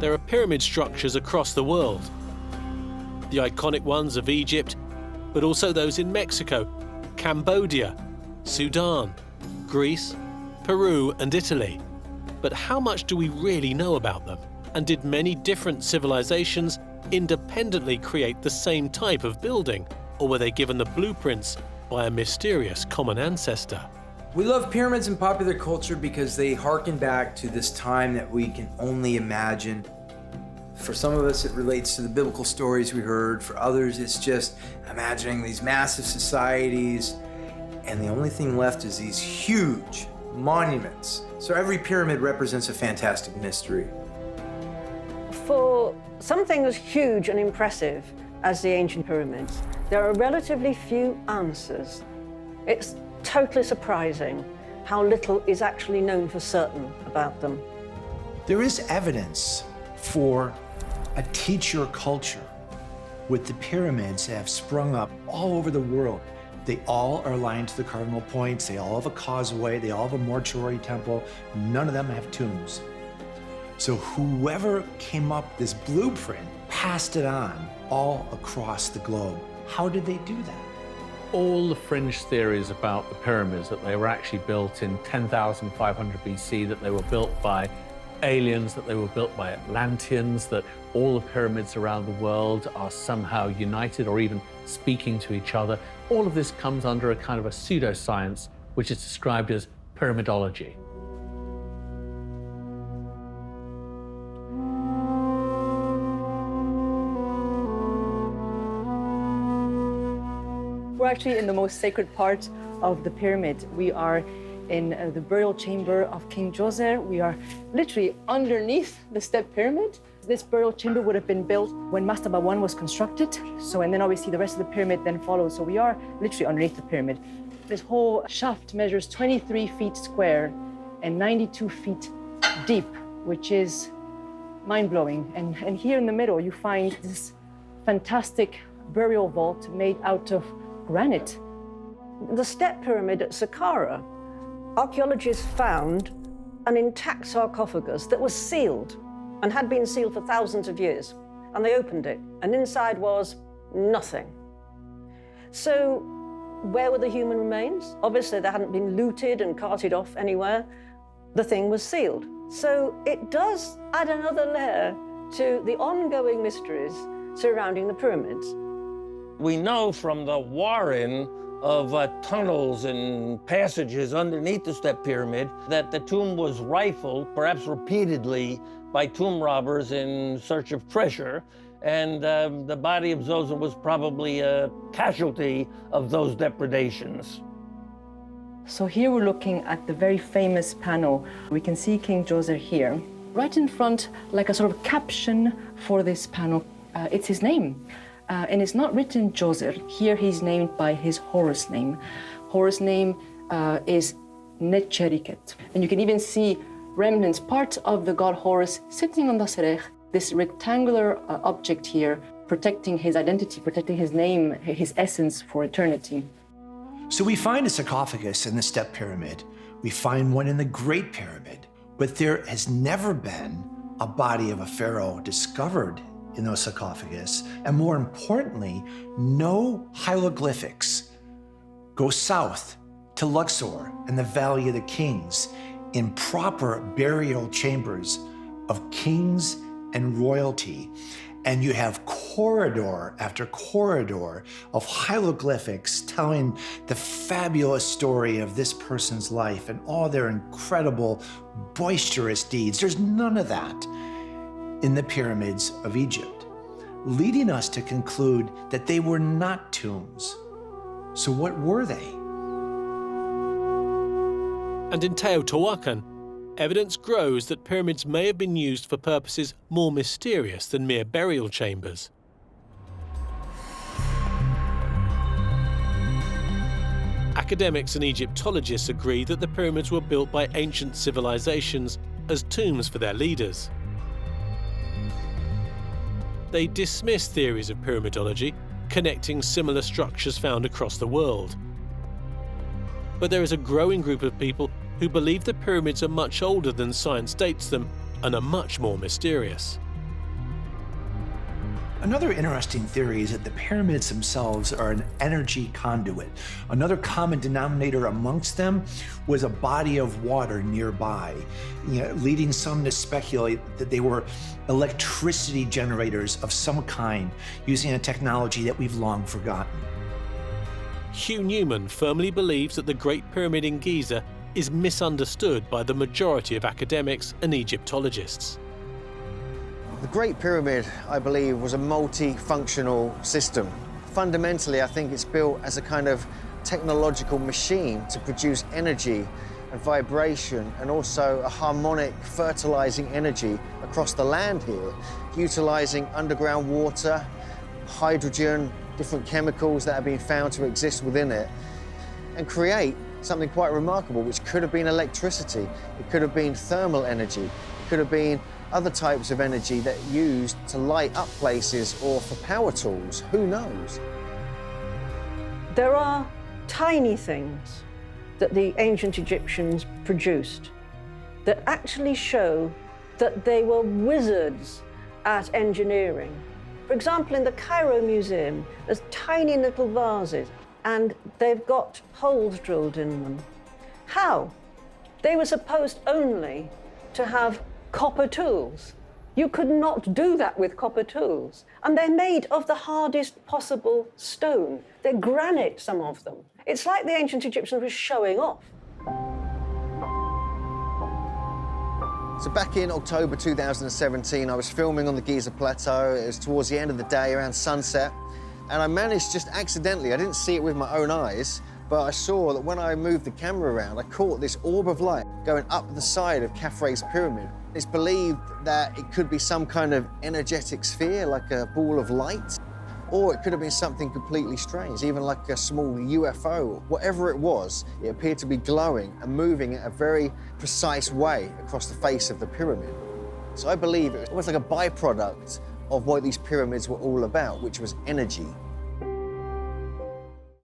there are pyramid structures across the world. The iconic ones of Egypt, but also those in Mexico, Cambodia, Sudan, Greece, Peru and Italy. But how much do we really know about them? And did many different civilizations independently create the same type of building? Or were they given the blueprints by a mysterious common ancestor? We love pyramids in popular culture because they harken back to this time that we can only imagine. For some of us, it relates to the biblical stories we heard. For others, it's just imagining these massive societies, and the only thing left is these huge monuments. So every pyramid represents a fantastic mystery. For something as huge and impressive as the ancient pyramids, there are relatively few answers. It's totally surprising how little is actually known for certain about them. There is evidence for a teacher culture with the pyramids that have sprung up all over the world. They all are aligned to the cardinal points. They all have a causeway. They all have a mortuary temple. None of them have tombs. So whoever came up with this blueprint passed it on all across the globe. How did they do that? All the fringe theories about the pyramids, that they were actually built in 10,500 BC, that they were built by aliens, that they were built by Atlanteans, that all the pyramids around the world are somehow united or even speaking to each other. All of this comes under a kind of a pseudoscience, which is described as pyramidology. We're actually in the most sacred part of the pyramid. We are in the burial chamber of King Djoser. We are literally underneath the step pyramid. This burial chamber would have been built when Mastaba I was constructed. And then obviously the rest of the pyramid then follows. So we are literally underneath the pyramid. This whole shaft measures 23 feet square and 92 feet deep, which is mind-blowing. And here in the middle, you find this fantastic burial vault made out of granite. The step pyramid at Saqqara, archaeologists found an intact sarcophagus that was sealed and had been sealed for thousands of years. And they opened it, and inside was nothing. So where were the human remains? Obviously, they hadn't been looted and carted off anywhere. The thing was sealed. So it does add another layer to the ongoing mysteries surrounding the pyramids. We know from the warren of tunnels and passages underneath the step pyramid that the tomb was rifled, perhaps repeatedly, by tomb robbers in search of treasure, and the body of Zoser was probably a casualty of those depredations. So here we're looking at the very famous panel. We can see King Djoser here. Right in front, like a sort of caption for this panel, it's his name. And it's not written Djoser. Here he's named by his Horus name. Horus name is Netcheriket. And you can even see remnants, part of the god Horus sitting on the serech, this rectangular object here, protecting his identity, protecting his name, his essence for eternity. So we find a sarcophagus in the step pyramid. We find one in the Great Pyramid, but there has never been a body of a pharaoh discovered in those sarcophagus, and more importantly, no hieroglyphics go south to Luxor and the Valley of the Kings in proper burial chambers of kings and royalty. And you have corridor after corridor of hieroglyphics telling the fabulous story of this person's life and all their incredible, boisterous deeds. There's none of that in the pyramids of Egypt, leading us to conclude that they were not tombs. So what were they? And in Teotihuacan, evidence grows that pyramids may have been used for purposes more mysterious than mere burial chambers. Academics and Egyptologists agree that the pyramids were built by ancient civilizations as tombs for their leaders. They dismiss theories of pyramidology, connecting similar structures found across the world. But there is a growing group of people who believe the pyramids are much older than science dates them and are much more mysterious. Another interesting theory is that the pyramids themselves are an energy conduit. Another common denominator amongst them was a body of water nearby, leading some to speculate that they were electricity generators of some kind using a technology that we've long forgotten. Hugh Newman firmly believes that the Great Pyramid in Giza is misunderstood by the majority of academics and Egyptologists. The Great Pyramid, I believe, was a multi-functional system. Fundamentally, I think it's built as a kind of technological machine to produce energy and vibration, and also a harmonic fertilizing energy across the land here, utilizing underground water, hydrogen, different chemicals that have been found to exist within it, and create something quite remarkable, which could have been electricity, it could have been thermal energy, it could have been other types of energy that are used to light up places or for power tools. Who knows? There are tiny things that the ancient Egyptians produced that actually show that they were wizards at engineering. For example, in the Cairo Museum, there's tiny little vases, and they've got holes drilled in them. How? They were supposed only to have copper tools. You could not do that with copper tools. And they're made of the hardest possible stone. They're granite, some of them. It's like the ancient Egyptians were showing off. So back in October 2017, I was filming on the Giza Plateau. It was towards the end of the day, around sunset. And I managed just accidentally, I didn't see it with my own eyes, but I saw that when I moved the camera around, I caught this orb of light going up the side of Khafre's pyramid. It's believed that it could be some kind of energetic sphere, like a ball of light, or it could have been something completely strange, even like a small UFO. Whatever it was, it appeared to be glowing and moving in a very precise way across the face of the pyramid. So I believe it was like a byproduct of what these pyramids were all about, which was energy.